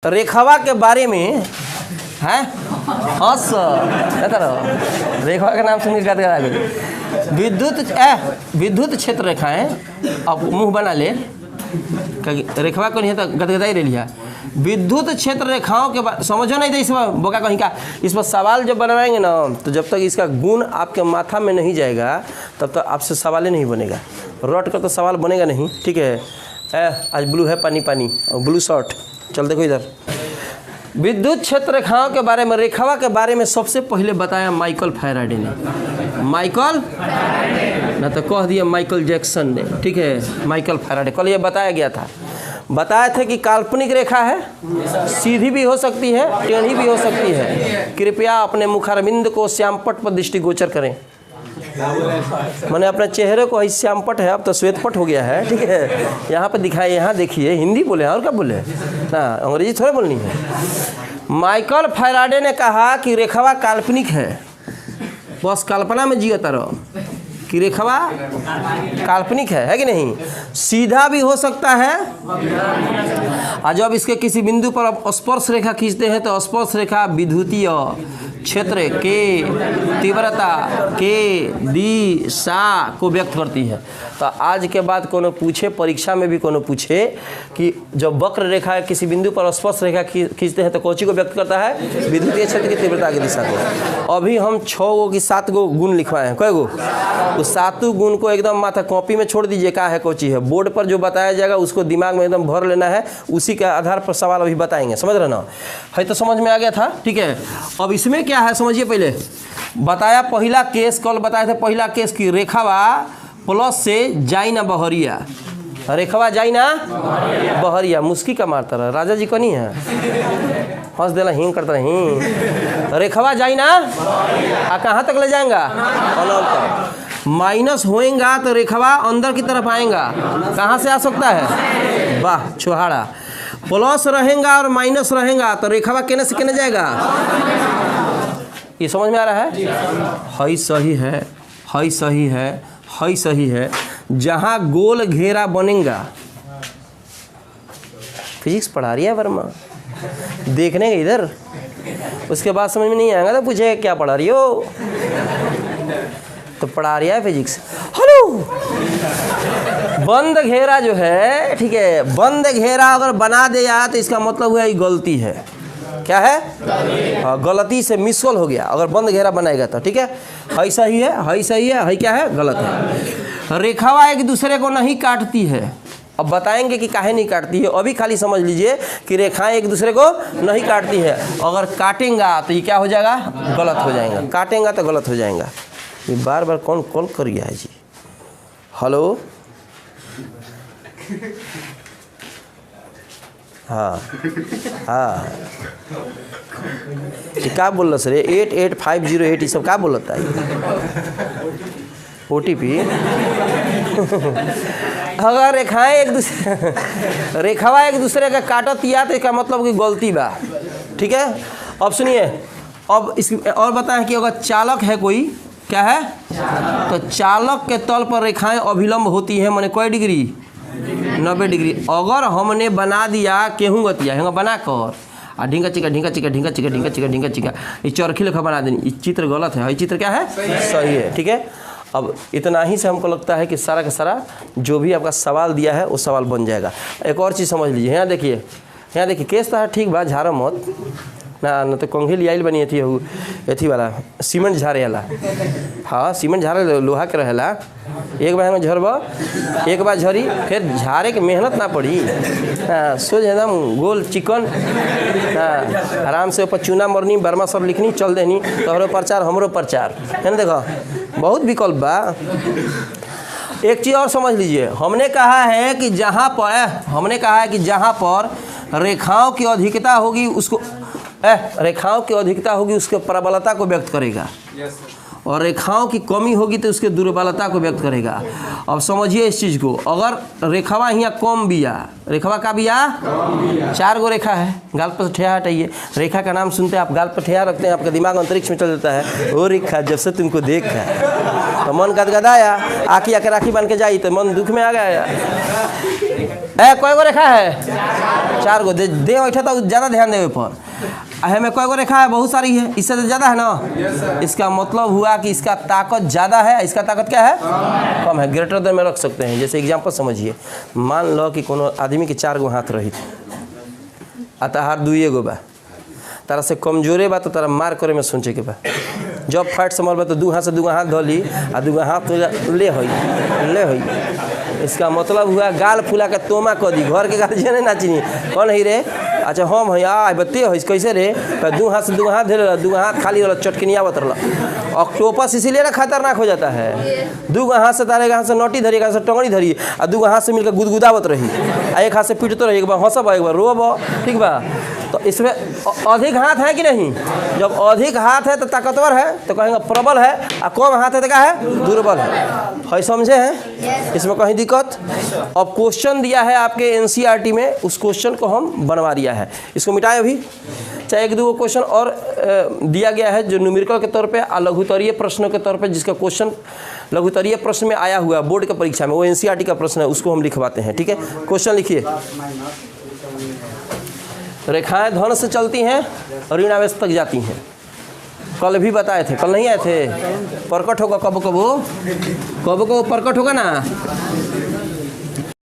रेखावा के बारे में है हस रेखावा का नाम सुन के विद्युत क्षेत्र रेखाएं। अब मुंह बना ले, रेखावा को नहीं है तो गदगदा ही ले लिया। विद्युत क्षेत्र रेखाओं के बारे समझो नहीं था, इसमें बोका कहीं का। इस पर सवाल जब बनवाएंगे ना, तो जब तक इसका गुण आपके माथा में नहीं जाएगा तब तक आपसे सवाल ही नहीं बनेगा। रट कर तो सवाल बनेगा नहीं, ठीक है। आज ब्लू है पानी पानी और ब्लू शर्ट। चल देखो इधर, विद्युत क्षेत्र रेखाओं के बारे में, रेखावा के बारे में सबसे पहले बताया माइकल फैराडे ने। माइकल ना तो कह दिया माइकल जैक्सन ने, ठीक है। माइकल फैराडे कल ये बताया गया था। बताए थे कि काल्पनिक रेखा है, सीधी भी हो सकती है, टेढ़ी भी हो सकती है। कृपया अपने मुखारबिंद को श्यामपट पर दृष्टिगोचर करें। मैंने अपने चेहरे को ही श्यामपट है, अब तो श्वेतपट हो गया है, ठीक है। यहाँ पे दिखाइए, यहाँ देखिए। हिंदी बोले और क्या बोले ना, अंग्रेजी थोड़ा बोलनी है। माइकल फैराडे ने कहा कि रेखावा काल्पनिक है, बस कल्पना में जियता रहो कि रेखावा काल्पनिक है कि नहीं। सीधा भी हो सकता है, और जब इसके किसी बिंदु पर अब स्पर्श रेखा खींचते हैं तो स्पर्श रेखा विद्युतीय क्षेत्र के तीव्रता के दिशा को व्यक्त करती है। तो आज के बाद कोनो पूछे, परीक्षा में भी कोनो पूछे कि जब वक्र रेखा किसी बिंदु पर स्पर्श रेखा खींचते हैं तो कौची को व्यक्त करता है, विद्युतीय क्षेत्र की तीव्रता की दिशा को। अभी हम 6 की 7 गुण लिखवाए हैं। कै गो? उस 7 गुण को एकदम माथा कॉपी में छोड़ दीजिए, क्या है कौची है। बोर्ड पर जो बताया जाएगा उसको दिमाग में एकदम भर लेना है, उसी के आधार पर सवाल अभी बताएंगे। समझ रहे ना है? तो समझ में आ गया था, ठीक है। अब इसमें क्या है समझिए। पहले बताया पहला केस, कल बताए थे पहला केस की रेखावा प्लस से जाई ना बहरिया। रेखावा जाई ना बहरिया, मुस्की का मारता रहा राजा जी को नहीं है, हंस देला हिंग करता रही। रेखावा जाई ना कहाँ तक ले जाएगा, माइनस होएगा तो रेखावा अंदर की तरफ आएगा। कहाँ से आ सकता है, वाह छुहाड़ा। प्लस रहेगा और माइनस रहेगा तो रेखावा केने से केने जाएगा। ये समझ में आ रहा है? हई सही है, हई सही है, हई सही है। जहाँ गोल घेरा बनेगा, फिजिक्स पढ़ा रही है वर्मा, देखने के इधर, उसके बाद समझ में नहीं आएगा तो पूछे क्या पढ़ा रही हो, तो पढ़ा रही है फिजिक्स। हेलो, बंद घेरा जो है, ठीक है, बंद घेरा अगर बना दिया तो इसका मतलब हुआ ये गलती है। क्या है? हाँ, गलती से मिसकॉल हो गया अगर बंद घेरा बनाएगा तो, ठीक है। हई सही है, हई सही है, हई क्या है, गलत है। रेखावा एक दूसरे को नहीं काटती है। अब बताएंगे कि काहे नहीं काटती है। अभी खाली समझ लीजिए कि रेखाएं एक दूसरे को नहीं काटती है। अगर काटेंगा तो ये क्या हो जाएगा, गलत हो जाएगा। काटेंगा तो गलत हो जाएगा। ये बार बार कौन कॉल कर गया है जी? हेलो, हाँ हाँ, क्या बोल रहा सर? 88508 ये सब क्या बोल रहा है? OTP। अगर रेखाएं एक दूसरे रेखावा एक दूसरे का काटत या तो इसका मतलब कि गलती बा, ठीक है। अब सुनिए, अब इस और बताएं कि अगर चालक है कोई, क्या है, तो चालक के तल पर रेखाएं अभिलंब होती हैं, माने कोई डिग्री, 90 डिग्री। अगर हमने बना दिया केहूँ गतिया है बना कर आ ढींगा चिका ढींगा चिका ढींगा चिका ढींगा चिका ढींगा चिका, ये चरखी लेखा बना देनी, ये चित्र गलत है, ये चित्र क्या है, सही है, ठीक है। अब इतना ही से हमको लगता है कि सारा का सारा जो भी आपका सवाल दिया है वो सवाल बन जाएगा। एक और चीज़ समझ लीजिए, यहाँ देखिए, यहाँ देखिए, केस तो ठीक बा, झाड़ा मत ना तो कंघी लियाइल बनी एथी वाला सीमेंट झाड़े वाला। हाँ, सीमेंट झाड़े लोहा के रहेला। एक बार में झरब, एक बार झरी, फिर झाड़े के मेहनत ना पड़ी। हाँ, सोच एकदम गोल चिकन। हाँ, आराम से ऊपर चूना मरनी, बर्मा सब लिखनी, चल देनी, तोहरो प्रचार हमरो प्रचार, है ना। देखो बहुत विकल्प बा। एक चीज़ और समझ लीजिए, हमने कहा है कि जहाँ पर रेखाओं की अधिकता होगी उसको रेखाओं की अधिकता होगी उसके प्रबलता को व्यक्त करेगा, और रेखाओं की कमी होगी तो उसके दुर्बलता को व्यक्त करेगा। अब समझिए इस चीज़ को, अगर रेखावा यहाँ कम बिया, रेखावा का बिया 4 गो रेखा है, गाल पर ठेहा हटाइए। रेखा का नाम सुनते हैं आप, गाल पर ठेहा रखते हैं, आपका दिमाग अंतरिक्ष में चल जाता है। ओ रेखा जब से तुमको देखा तो मन गदगदाया, आँखी आके राखी बन के जाई तो मन दुख में आ गया। कोई गो रेखा है, 4 गो दे बैठा तो ज़्यादा ध्यान देवे पर। हमें कई गो रेखा है, बहुत सारी है, इससे तो ज़्यादा है ना। इसका मतलब हुआ कि इसका ताकत ज़्यादा है, इसका ताकत क्या है, कम है। ग्रेटर देन में रख सकते हैं। जैसे एग्जाम्पल समझिए, मान लो कि कोनो आदमी के 4 गो हाथ रही आ तहार 2 गो बा, तारा से कमजोरे बा तो तारा मार करे में सोचे के बा। जब फाइट संभल बा तो 2 हाथ से 2 हाथ धोली आ 2 हाथ ले होई। इसका मतलब हुआ गाल फुला के तोमा कर दी, घर के गार्जियन ना चिनी कौन है रे, अच्छा हम है आ बत्ती है कैसे रे, 2 हाथ से 2 हाथ धरे, 2 हाथ खाली रहा, चटकनिया बत रहा। ऑक्टोपस इसीलिए ना खतरनाक हो जाता है। 2 हाथ से तारे हाथ से नोटी धरी, हाथ से टंगड़ी धरी और 2 हाथ से मिलकर गुदगुदावत रही, एक हाथ से पीटते रही, एक बार हंसब एक बार रोब, ठीक बा। तो इसमें अधिक हाथ है कि नहीं? जब अधिक हाथ है तो ताकतवर है, तो कहेंगे प्रबल है, और कम हाथ है तो क्या है, दुर्बल है। समझे हैं? इसमें कहीं दिक्कत? अब क्वेश्चन दिया है आपके एनसीईआरटी में, उस क्वेश्चन को हम बनवा दिया है, इसको मिटाएं अभी। चाहे 1-2 क्वेश्चन और दिया गया है जो न्यूमेरिकल के तौर पे और लघुत्तरीय प्रश्नों के तौर पे, जिसका क्वेश्चन लघुत्तरीय प्रश्न में आया हुआ बोर्ड की परीक्षा में, वो एनसीईआरटी का प्रश्न है, उसको हम लिखवाते हैं। ठीक है, क्वेश्चन लिखिए। रेखाएं धन से चलती हैं और ऋणावेश तक जाती हैं। कल भी बताए थे, कल नहीं आए थे? प्रकट होगा कब कब प्रकट होगा ना।